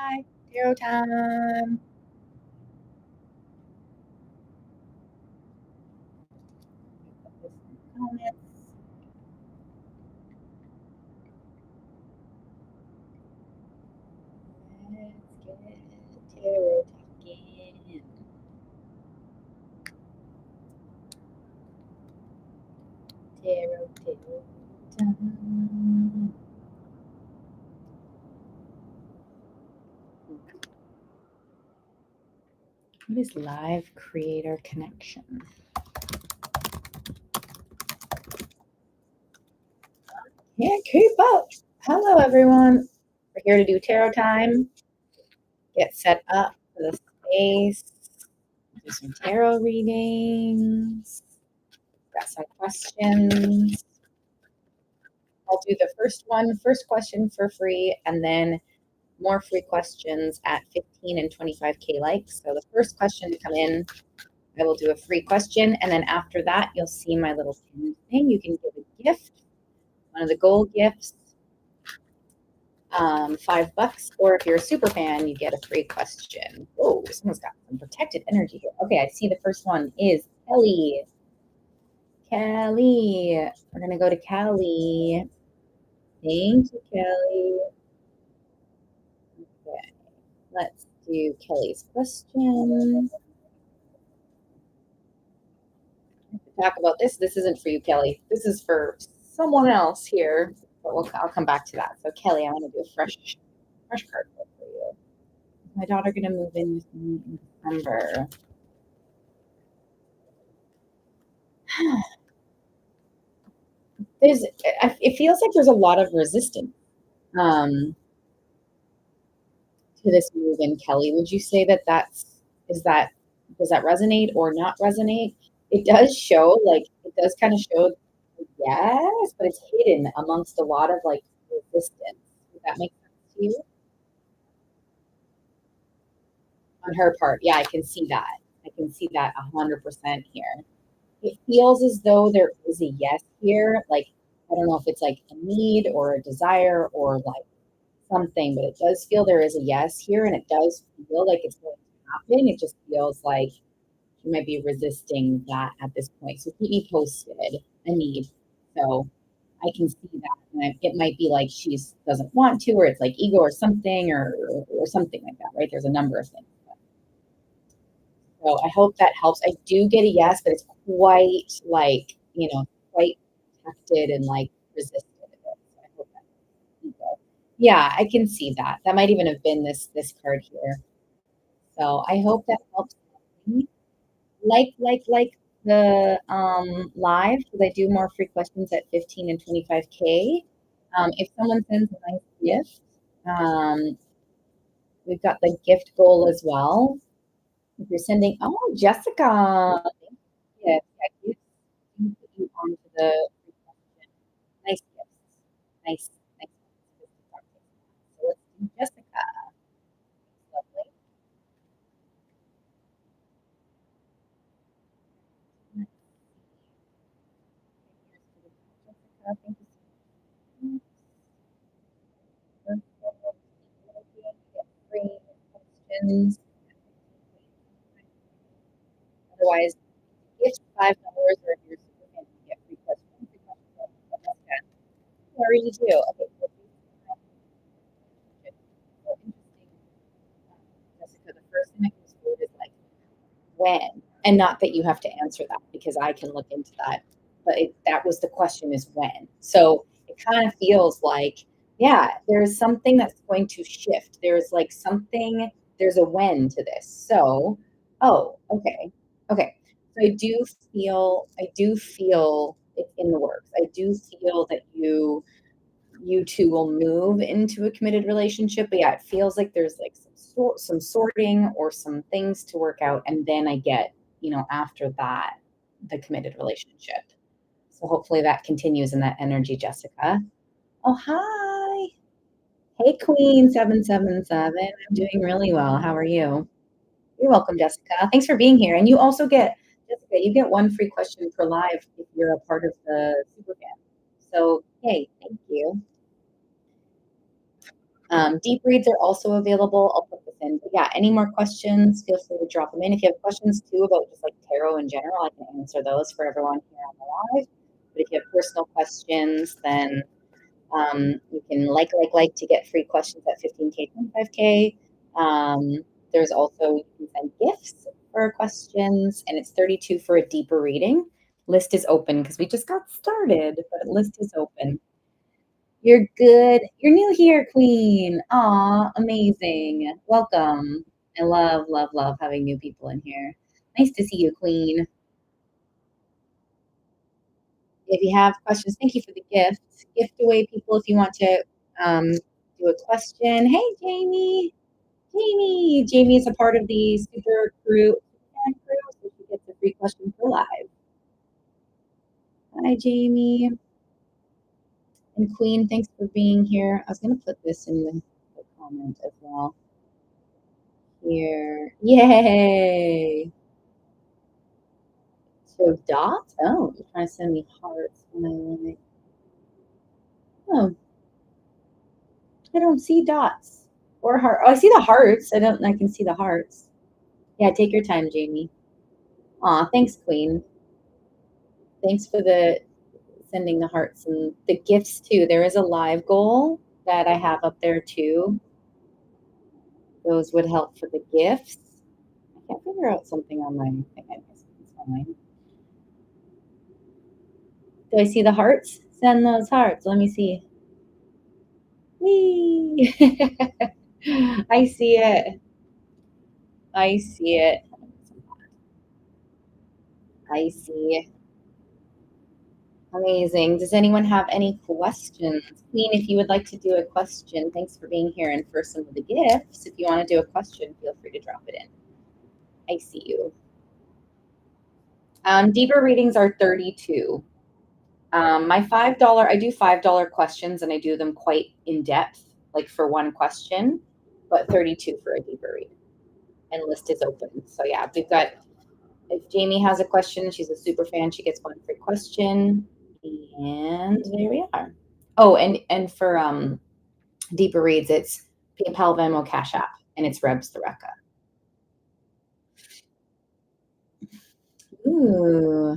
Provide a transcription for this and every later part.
Hi, tarot time. Put this in the comments. Let's get tarot talking. Tarot time. What is live creator connection? Can't keep up. Hello, everyone. We're here to do tarot time. Get set up for the space. Do some tarot readings. Got some questions. I'll do the first question for free, and then more free questions at 15 and 25K likes. So the first question to come in, I will do a free question. And then after that, you'll see my little pin thing. You can give a gift, one of the gold gifts, $5. Or if you're a super fan, you get a free question. Oh, someone's got some protected energy here. Okay, I see the first one is Kelly. Kelly. We're going to go to Kelly. Thank you, Kelly. Okay, let's do Kelly's question. Talk about this. This isn't for you, Kelly. This is for someone else here, but I'll come back to that. So, Kelly, I want to do a fresh card for you. Is my daughter going to move in with me in December? It feels like there's a lot of resistance to this move in, Kelly. Would you say that does that resonate or not resonate? It does show, like, it does kind of show, yes, but it's hidden amongst a lot of like resistance. Does that make sense to you? On her part, yeah, I can see that. I can see that 100% here. It feels as though there is a yes here. Like, I don't know if it's like a need or a desire or like something, but it does feel there is a yes here, and it does feel like it's going to happen. It just feels like you might be resisting that at this point. So keep me posted. A need. So I can see that. And it might be like she doesn't want to, or it's like ego or something, or something like that, right? There's a number of things. So I hope that helps. I do get a yes, but it's quite like, quite protected and like resisted. So I hope that ego. Yeah, I can see that. That might even have been this card here. So I hope that helps. Like the live, because I do more free questions at 15 and 25K. If someone sends a nice gift, we've got the gift goal as well. If you're sending, oh, Jessica, yes, yeah, you put you onto the free question. Nice gifts, nice, nice. So let's do Jessica. Lovely. Jessica, thank you so much. Get free questions. Otherwise, gift $5, or if you're super fan, you get free questions. Free questions. Okay. What are you do? Okay. So interesting, Jessica. The first thing that comes forward is like when, and not that you have to answer that because I can look into that. But that was the question, is when. So it kind of feels like, yeah, there's something that's going to shift. There's like something. There's a when to this. So, oh, okay, okay. So I do feel it in the works. I do feel that you two will move into a committed relationship. But yeah, it feels like there's like some sorting or some things to work out, and then I get, after that, the committed relationship. So hopefully that continues in that energy, Jessica. Oh, hi. Hey, Queen 777. I'm doing really well. How are you? You're welcome, Jessica. Thanks for being here. And you also get, Jessica, you get one free question per live if you're a part of the super fan. So, hey, thank you. Deep reads are also available. I'll put this in. But yeah, any more questions, feel free to drop them in. If you have questions too about just like tarot in general, I can answer those for everyone here on the live. But if you have personal questions, then you can like to get free questions at 15K, 25K. There's also, you can send gifts for questions, and it's 32 for a deeper reading. List is open because we just got started, but list is open. You're good. You're new here, Queen. Aw, amazing. Welcome. I love, love, love having new people in here. Nice to see you, Queen. If you have questions, thank you for the gift. Gift away, people, if you want to do a question. Hey, Jamie. Jamie is a part of the super crew, so she gets a free question for live. Hi, Jamie. And Queen, thanks for being here. I was going to put this in the comment as well. Here. Yay. So dots? Oh, you're trying to send me hearts. Oh, I don't see dots or heart. Oh, I see the hearts. I can see the hearts. Yeah, take your time, Jamie. Aw, thanks, Queen. Thanks for the sending the hearts and the gifts too. There is a live goal that I have up there too. Those would help for the gifts. I can't figure out something on my thing. I guess it's fine. Do I see the hearts? Send those hearts. Let me see. Whee! I see it. I see it. I see. Amazing. Does anyone have any questions? Queen, if you would like to do a question, thanks for being here and for some of the gifts. If you want to do a question, feel free to drop it in. I see you. Deeper readings are 32. My $5, I do $5 questions and I do them quite in depth, like for one question, but 32 for a deeper read. And list is open. So yeah, we've got, if Jamie has a question, she's a super fan, she gets one free question. And there we are. Oh, and for deeper reads, it's PayPal, Venmo, Cash App, and it's Rebs Thoreka. Ooh.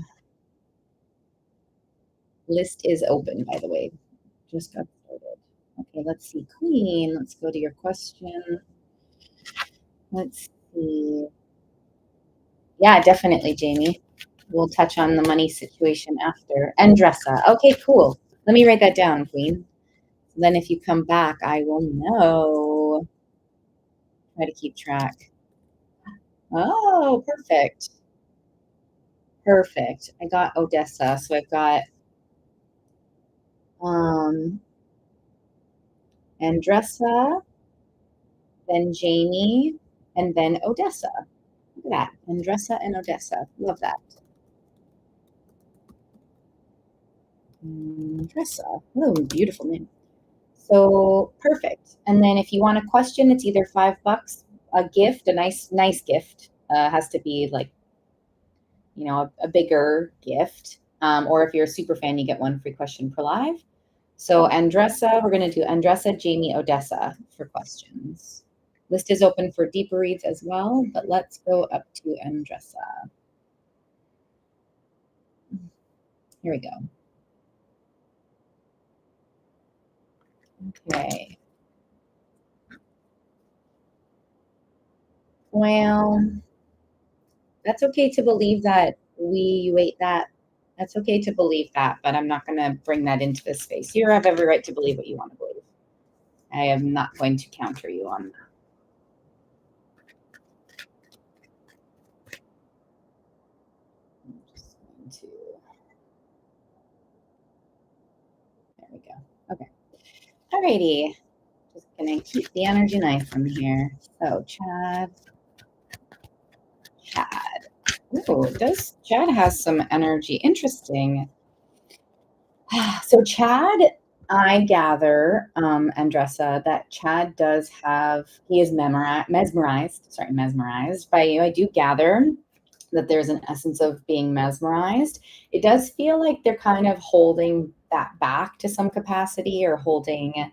List is open, by the way. Just got started. Okay, let's see. Queen, let's go to your question. Let's see. Yeah, definitely, Jamie. We'll touch on the money situation after. Andressa. Okay, cool. Let me write that down, Queen. Then if you come back, I will know. Try to keep track. Oh, perfect. Perfect. I got Odessa. So I've got Andressa, then Jamie, and then Odessa. Look at that. Andressa and Odessa. Love that. Andressa. Oh, beautiful name. So perfect. And then if you want a question, it's either $5, a gift, a nice gift. Has to be like, you know, a bigger gift. Or if you're a super fan, you get one free question per live. So Andressa, we're going to do Andressa, Jamie, Odessa for questions. List is open for deeper reads as well, but let's go up to Andressa. Here we go. Okay. Well, that's okay to believe that you ate that. That's okay to believe that, but I'm not going to bring that into this space. You have every right to believe what you want to believe. I am not going to counter you on that. I'm just going to. There we go. Okay. Alrighty. Just going to keep the energy nice from here. So, Chad. Oh, Chad has some energy. Interesting. So Chad, I gather, Andressa, that Chad does have, he is mesmerized by you. I do gather that there's an essence of being mesmerized. It does feel like they're kind of holding that back to some capacity or holding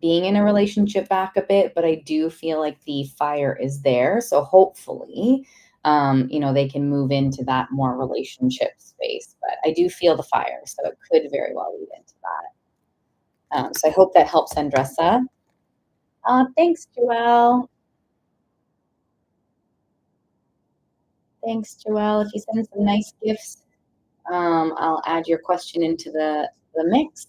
being in a relationship back a bit, but I do feel like the fire is there. So hopefully, they can move into that more relationship space. But I do feel the fire, so it could very well lead into that. So I hope that helps, Andressa. Thanks, Joelle. Thanks, Joelle. If you send some nice gifts, I'll add your question into the mix.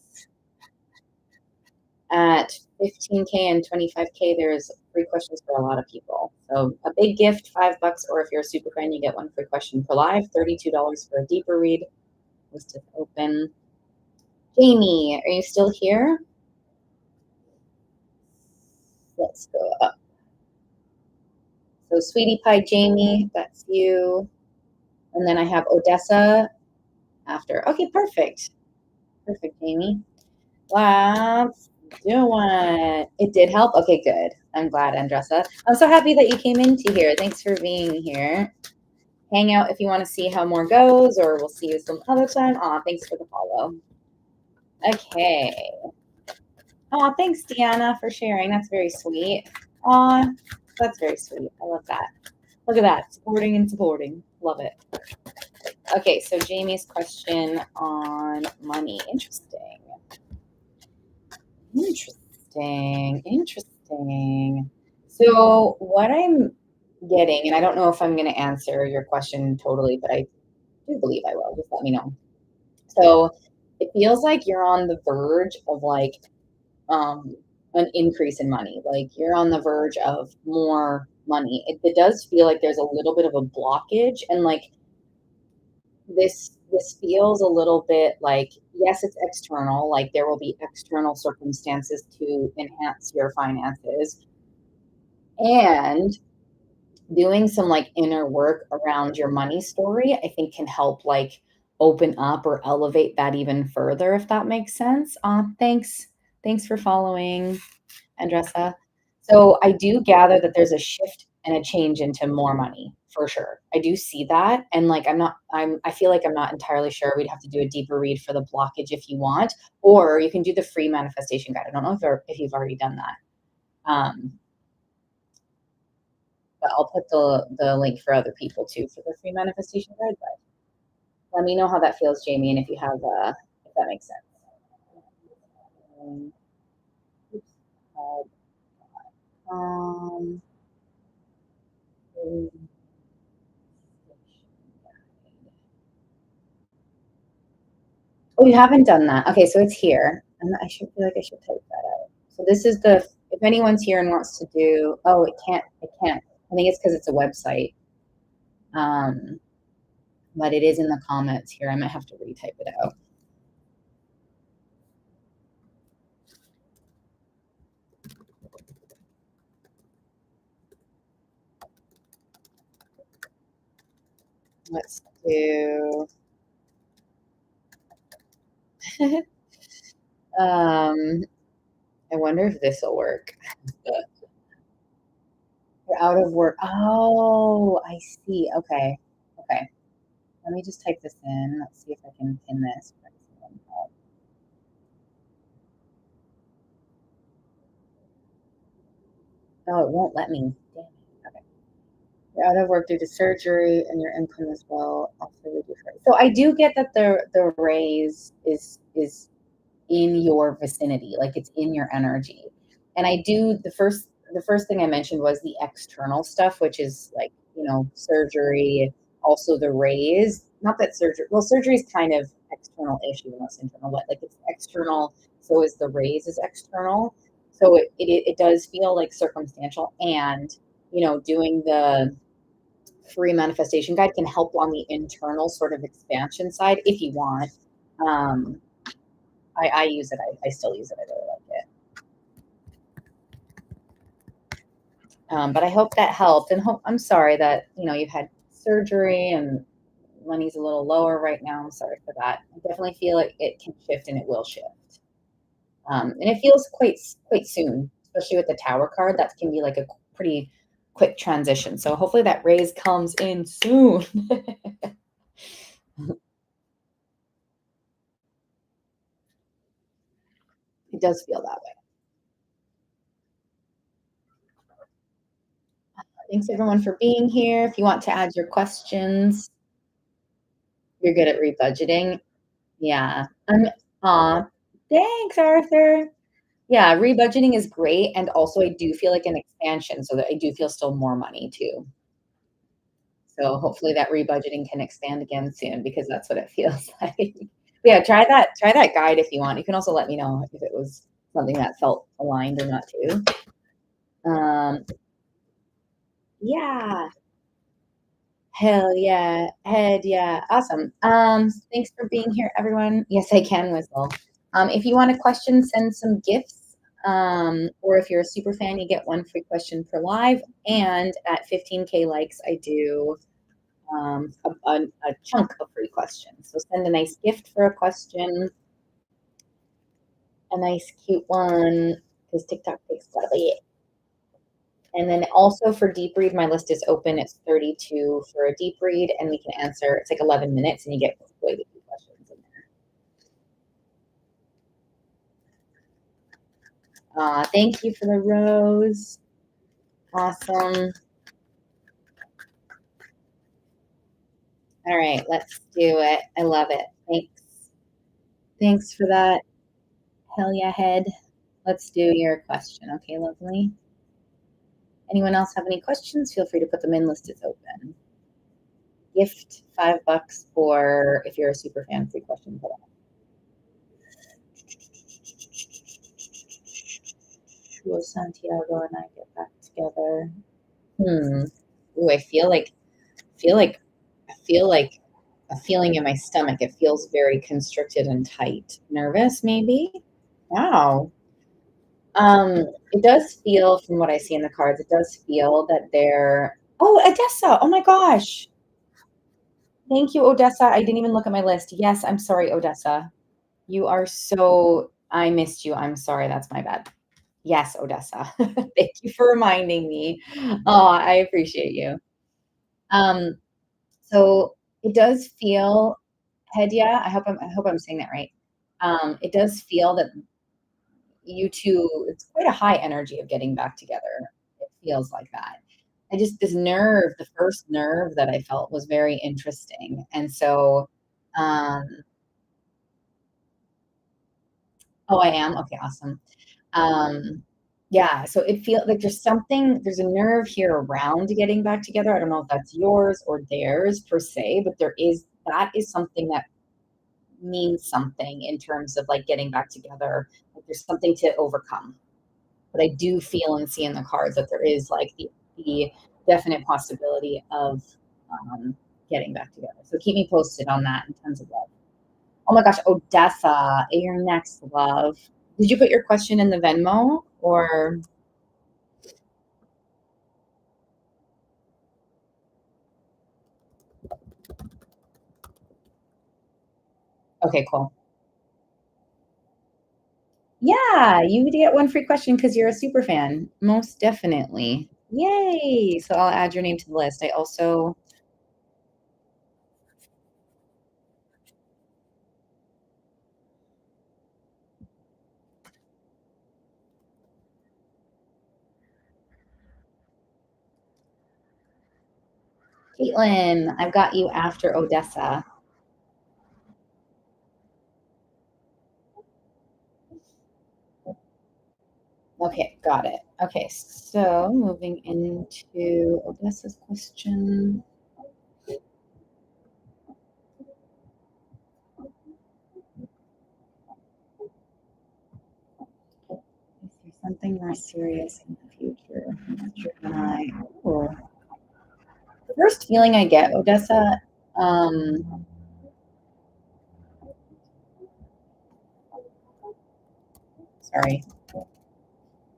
At 15K and 25K, there's free questions for a lot of people. So a big gift, $5, or if you're a super fan, you get one free question per live. $32 for a deeper read. List is open. Jamie, are you still here? Let's go up. So Sweetie Pie Jamie, that's you. And then I have Odessa after. Okay, perfect. Perfect, Jamie. Let's do it. It did help? Okay, good. I'm glad, Andressa. I'm so happy that you came into here. Thanks for being here. Hang out if you want to see how more goes, or we'll see you some other time. Aw, thanks for the follow. Okay. Aw, thanks, Deanna, for sharing. That's very sweet. Aw, that's very sweet. I love that. Look at that. Supporting and supporting. Love it. Okay, so Jamie's question on money. Interesting. Interesting. So what I'm getting, and I don't know if I'm going to answer your question totally, but I do believe I will. Just let me know. So it feels like you're on the verge of like an increase in money. Like you're on the verge of more money. It does feel like there's a little bit of a blockage, and like this feels a little bit like, yes, it's external, like there will be external circumstances to enhance your finances, and doing some like inner work around your money story, I think can help like open up or elevate that even further, if that makes sense. Thanks for following, Andressa. So I do gather that there's a shift and a change into more money for sure. I do see that. And like, I feel like I'm not entirely sure. We'd have to do a deeper read for the blockage if you want, or you can do the free manifestation guide. I don't know if you've already done that. But I'll put the link for other people too for the free manifestation guide. But let me know how that feels, Jamie, and if you have if that makes sense. Oops, um, oh, you haven't done that. Okay, so it's here. And I should feel like I should type that out. So this is if anyone's here and wants to do, oh, it can't. I think it's because it's a website. But it is in the comments here. I might have to retype it out. Let's do, I wonder if this will work. You're out of work. Oh, I see. Okay. Okay. Let me just type this in. Let's see if I can pin this. Oh, it won't let me. Damn it. Okay. You're out of work due to surgery, and your income as well also reduced. So I do get that the raise is in your vicinity, like it's in your energy. And I do the first thing I mentioned was the external stuff, which is like, surgery, also the raise. Not that surgery is kind of external-ish, even though it's internal, but like it's external, so is the raise is external. So it does feel like circumstantial, and doing the free manifestation guide can help on the internal sort of expansion side if you want. Um, I use it. I still use it. I really like it. But I hope that helped. And I'm sorry that you've had surgery and money's a little lower right now. I'm sorry for that. I definitely feel like it can shift, and it will shift. And it feels quite soon, especially with the Tower card. That can be like a pretty quick transition. So hopefully that raise comes in soon. It does feel that way. Thanks everyone for being here. If you want to add your questions, you're good at rebudgeting. Yeah. Aw, thanks, Arthur. Yeah, rebudgeting is great, and also I do feel like an expansion, so that I do feel still more money too. So hopefully that rebudgeting can expand again soon because that's what it feels like. Yeah, try that guide if you want. You can also let me know if it was something that felt aligned or not too. Um, yeah. Hell yeah. Head yeah. Awesome. Thanks for being here, everyone. Yes, I can whistle. If you want a question, send some gifts. Or if you're a super fan, you get one free question per live. And at 15K likes, I do a chunk of free questions. So send a nice gift for a question, a nice cute one, because TikTok takes quite a bit. And then also for deep read, my list is open. It's 32 for a deep read, and we can answer. It's like 11 minutes, and you get way the few questions in there. Thank you for the rose. Awesome. All right, let's do it. I love it. Thanks. Thanks for that. Hell yeah, head. Let's do your question. Okay, lovely. Anyone else have any questions? Feel free to put them in. List is open. Gift $5 or if you're a super fan, free question for that. Will Santiago and I get back together? Ooh, I feel like a feeling in my stomach. It feels very constricted and tight. Nervous, maybe? Wow. It does feel, from what I see in the cards, it does feel that they're. Oh, Odessa! Oh my gosh! Thank you, Odessa. I didn't even look at my list. Yes, I'm sorry, Odessa. You are so. I missed you. I'm sorry. That's my bad. Yes, Odessa. Thank you for reminding me. Oh, I appreciate you. Um, so it does feel, Hedia, I hope I'm saying that right. It does feel that you two, it's quite a high energy of getting back together. It feels like that. I just, this nerve, the first nerve that I felt was very interesting. And so, um, oh, I am? Okay, awesome. Um, yeah, so it feels like there's a nerve here around getting back together. I don't know if that's yours or theirs per se, but that is something that means something in terms of like getting back together. Like there's something to overcome. But I do feel and see in the cards that there is like the definite possibility of getting back together. So keep me posted on that in terms of love. Oh my gosh, Odessa, your next love. Did you put your question in the Venmo or? Okay, cool. Yeah, you get one free question because you're a super fan. Most definitely. Yay! So I'll add your name to the list. I also. Caitlin, I've got you after Odessa. Okay, got it. Okay, so moving into Odessa's question. Is there something more serious in the future? And I, oh. The first feeling I get, Odessa, sorry.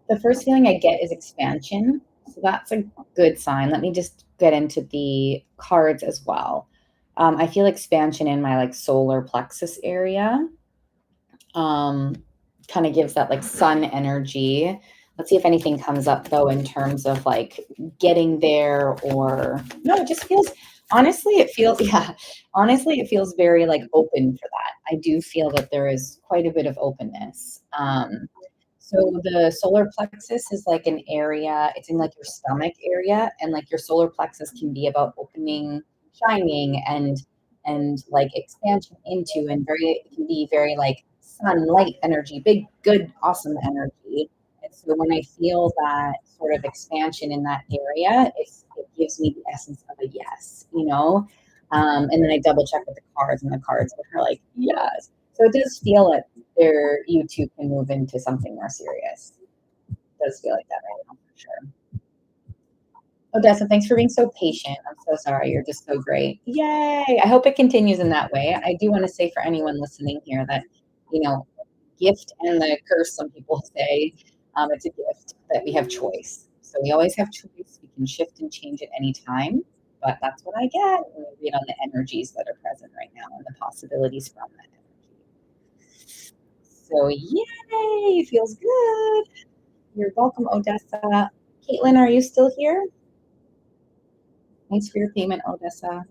The first feeling I get is expansion. So that's a good sign. Let me just get into the cards as well. I feel expansion in my like solar plexus area. Um, Kind of gives that like sun energy. Let's see if anything comes up though in terms of like getting there or no, it just feels honestly, it feels yeah, honestly, it feels very like open for that. I do feel that there is quite a bit of openness. So the solar plexus is like an area, it's in like your stomach area, and like your solar plexus can be about opening, shining, and like expansion into, and very it can be very like sunlight energy, big, good, awesome energy. And so when I feel that sort of expansion in that area, it gives me the essence of a yes, you know. And then I double check with the cards, and the cards are like yes. So it does feel like there you two can move into something more serious. It does feel like that right now for sure. Odessa, thanks for being so patient. I'm so sorry. You're just so great. Yay. I hope it continues in that way. I do want to say for anyone listening here that, you know, gift and the curse, some people say, it's a gift that we have choice. So we always have choice. We can shift and change at any time. But that's what I get when I read on the energies that are present right now and the possibilities from that energy. So yay, feels good. You're welcome, Odessa. Caitlin, are you still here? Thanks for your payment, Odessa.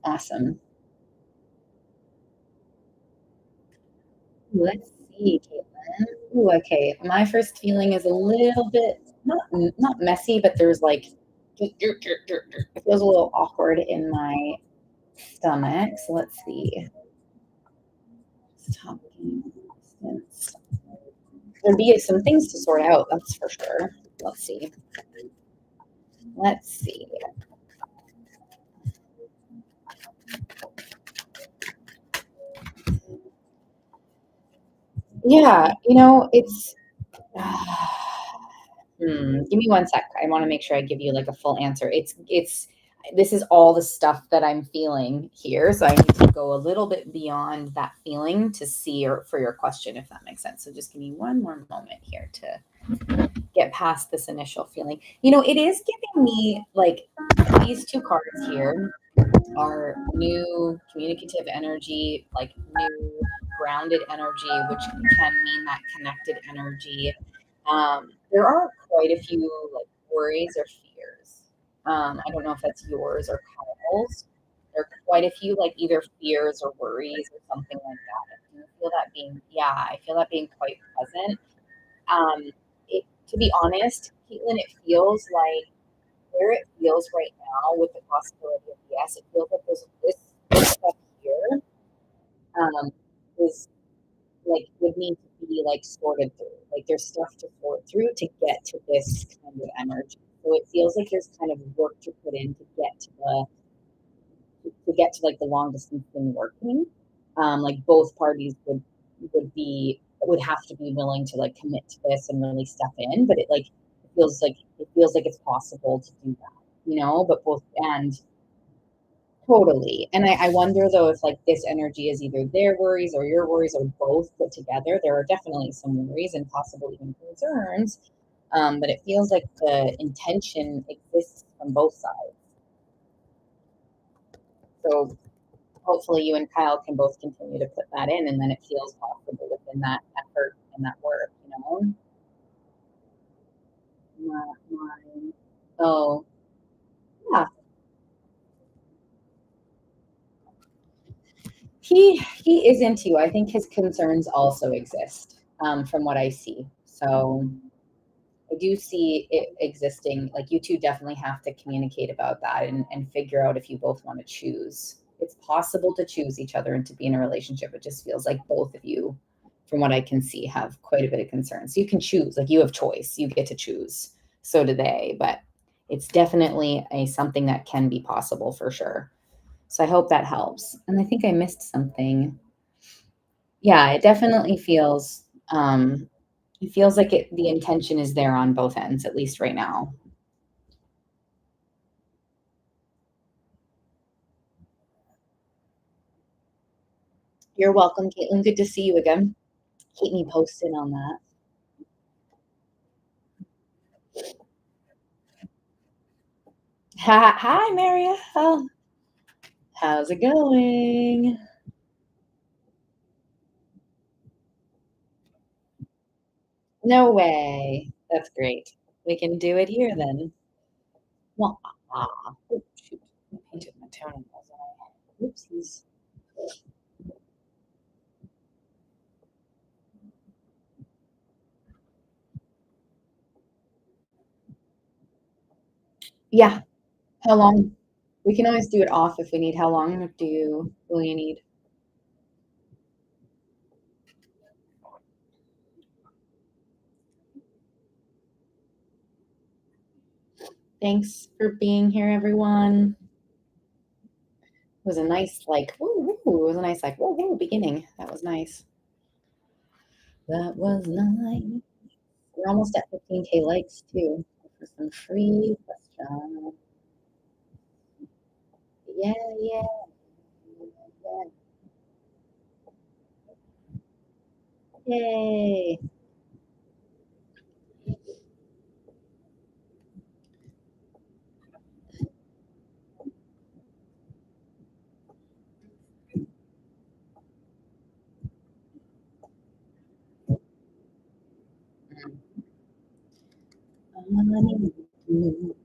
Awesome. Let's see, Caitlin. Ooh, okay. My first feeling is a little bit not messy, but there's like it feels a little awkward in my stomach. So let's see. Talking distance. There'd be some things to sort out, that's for sure. Let's see. Let's see. Yeah, you know, it's give me one sec. I want to make sure I give you like a full answer. It's this is all the stuff that I'm feeling here, so I need to go a little bit beyond that feeling to see or for your question, if that makes sense. So just give me one more moment here to get past this initial feeling. You know, it is giving me like these two cards here are new communicative energy, like new grounded energy, which can mean that connected energy. There are quite a few like worries or fears. I don't know if that's yours or Kyle's. There are quite a few like either fears or worries or something like that. I do feel that being, yeah, I feel that being quite present. To be honest, Caitlin, it feels like where it feels right now with the possibility of yes, it feels like there's this stuff here um, is like would need to be like sorted through. Like there's stuff to sort through to get to this kind of energy. So it feels like there's kind of work to put in to get to like the long distance thing working. Like both parties would have to be willing to like commit to this and really step in. But it feels like it's possible to do that, you know. But both and totally. And I wonder though if like this energy is either their worries or your worries or both put together. There are definitely some worries and possibly even concerns. But it feels like the intention exists from both sides. So hopefully you and Kyle can both continue to put that in and then it feels possible within that effort and that work, you know? Not mine. Oh, yeah. He is into you. I think his concerns also exist, from what I see. So I do see it existing. Like you two definitely have to communicate about that and figure out if you both want to choose. It's possible to choose each other and to be in a relationship. It just feels like both of you, from what I can see, have quite a bit of concern. So you can choose, like you have choice. You get to choose. So do they, but it's definitely a something that can be possible for sure. So I hope that helps. And I think I missed something. Yeah, it feels like the intention is there on both ends, at least right now. You're welcome, Caitlin. Good to see you again. Keep me posted on that. Hi, Maria. How's it going? No way. That's great. We can do it here then. Well, oh, shoot. I painted my toenails. Oopsies. Yeah. How long? We can always do it off if we need. How long will you need? Thanks for being here, everyone. It was a nice it was a nice beginning. That was nice. That was nice. We're almost at 15K likes too for some free questions. Yeah, yeah, yeah. Yay.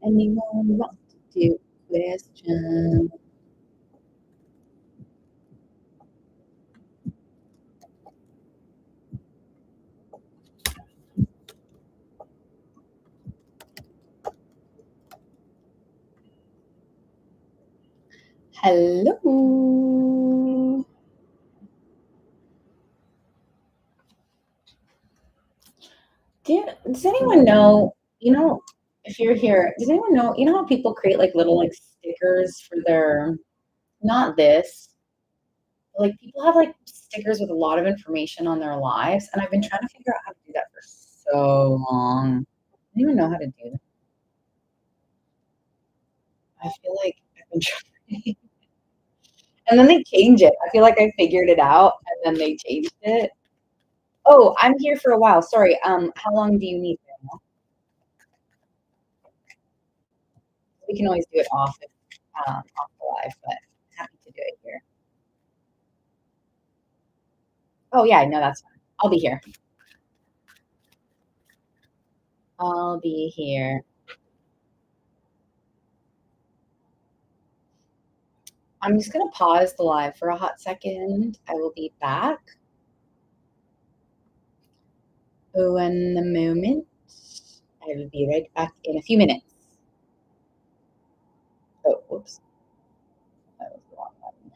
Anyone want to do question? Hello. Does anyone know, if you're here, does anyone know, how people create like little like stickers for their, not this, but, like people have like stickers with a lot of information on their lives, and I've been trying to figure out how to do that for so long. I don't even know how to do that. I feel like I've been trying. And then they change it. I feel like I figured it out and then they changed it. Oh, I'm here for a while. Sorry. How long do you need? Daniel? We can always do it off the live, but happy to do it here. Oh yeah, no, that's fine. I'll be here. I'll be here. I'm just gonna pause the live for a hot second. I will be back. Oh, in the moment. I will be right back in a few minutes. Oh, whoops. That was the wrong button.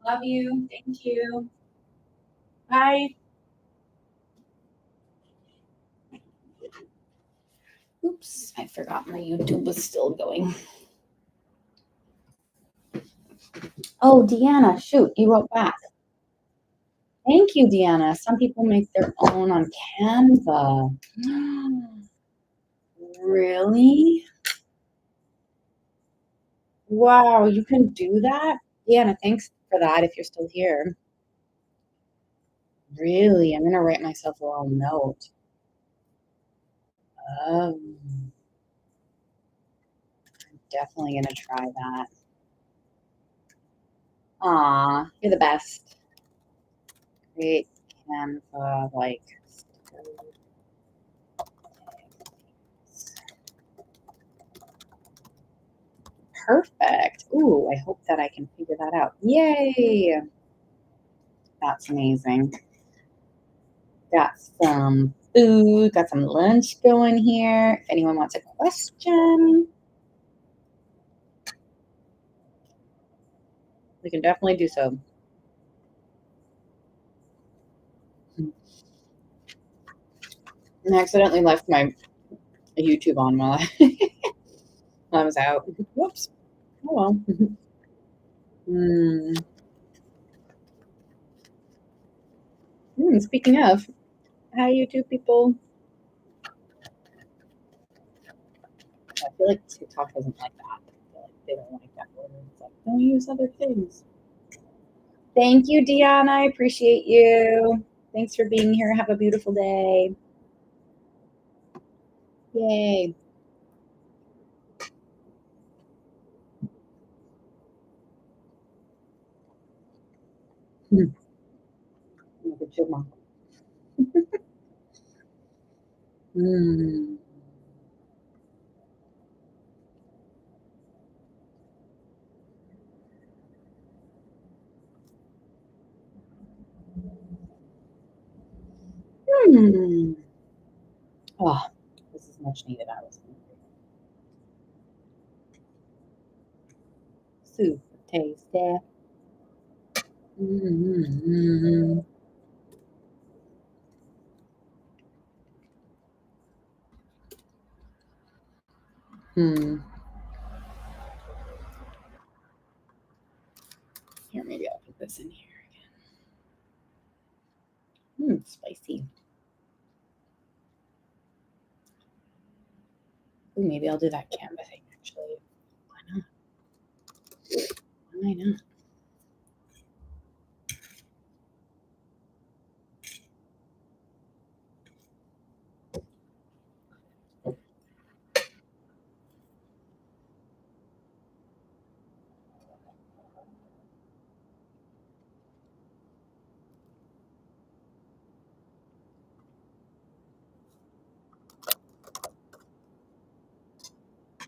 Love you. Thank you. Bye. Oops, I forgot my YouTube was still going. Oh, Deanna, shoot, you wrote back. Thank you, Deanna. Some people make their own on Canva. Really? Wow, you can do that? Deanna, thanks for that if you're still here. Really? I'm gonna write myself a little note. I'm definitely gonna try that. Aw, you're the best. Great Canva, like. Perfect. Ooh, I hope that I can figure that out. Yay! That's amazing. Got some food, got some lunch going here. If anyone wants a question, we can definitely do so. And I accidentally left my YouTube on while I was out. Whoops. Oh well. Speaking of, hi YouTube people. I feel like TikTok doesn't like that. I feel like they don't like that word. It's like, don't use other things. Thank you, Deanna. I appreciate you. Thanks for being here. Have a beautiful day. Yay. Good job. Mm. Hmm. Oh, this is much needed. I was super tasty. Mm-hmm. Hmm. Here, maybe I'll put this in here again. Spicy. Ooh, maybe I'll do that Canva thing actually. Why not? Why not?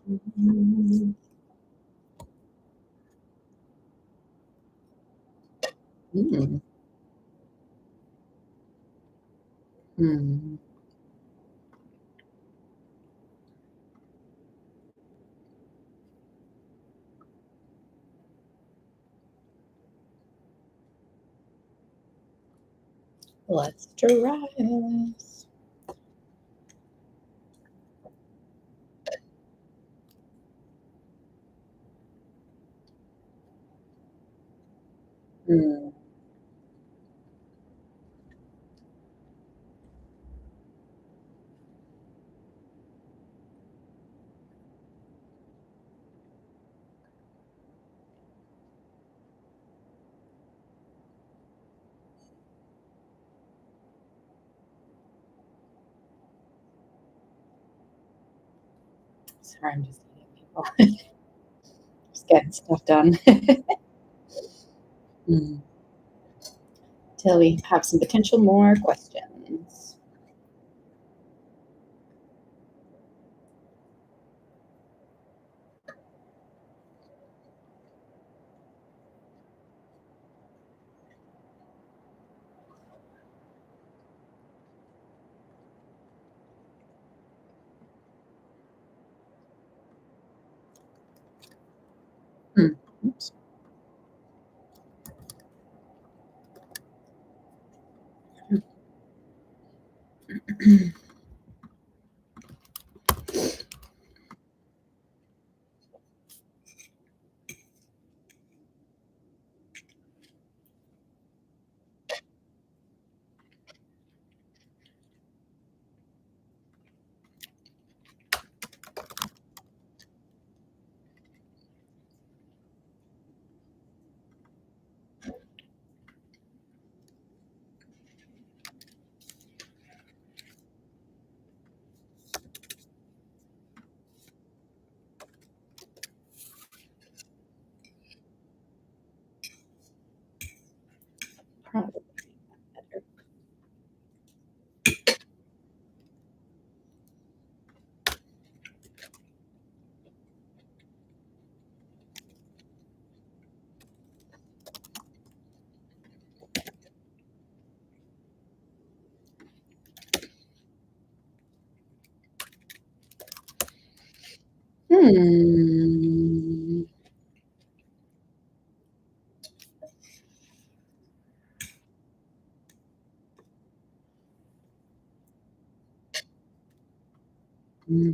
Mm-hmm. Mm. Mm. Let's try this. Mm. Sorry, I'm just eating people. Just getting stuff done. Till we have some potential more questions. Oops. Probably better. Hmm. Hmm.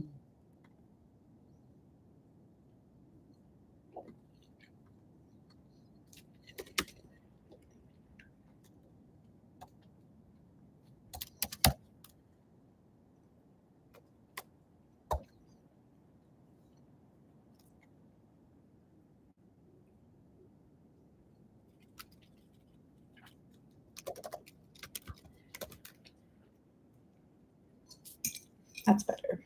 That's better.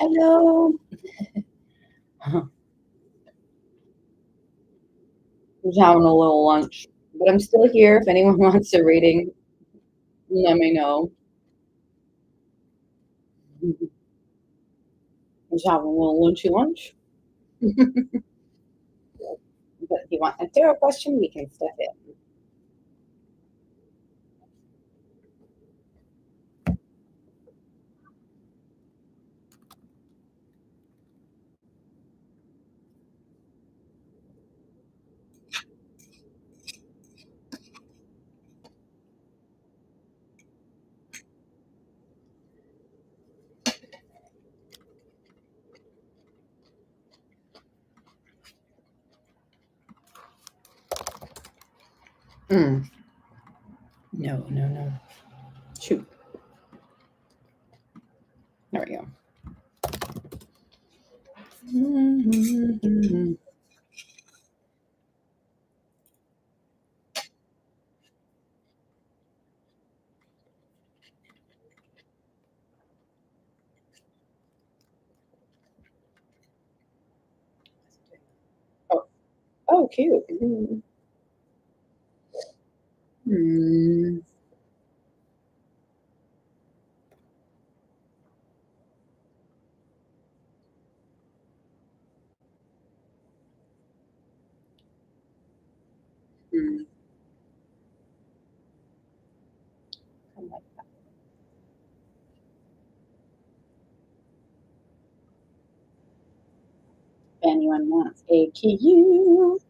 Hello. Just having a little lunch, but I'm still here. If anyone wants a reading, let me know. Just having a little lunchy lunch. But if you want a tarot question, we can step in. Mm. No, no, no. Shoot. There we go. Oh, oh, cute. Mm. Mm. I like that. If anyone wants a cute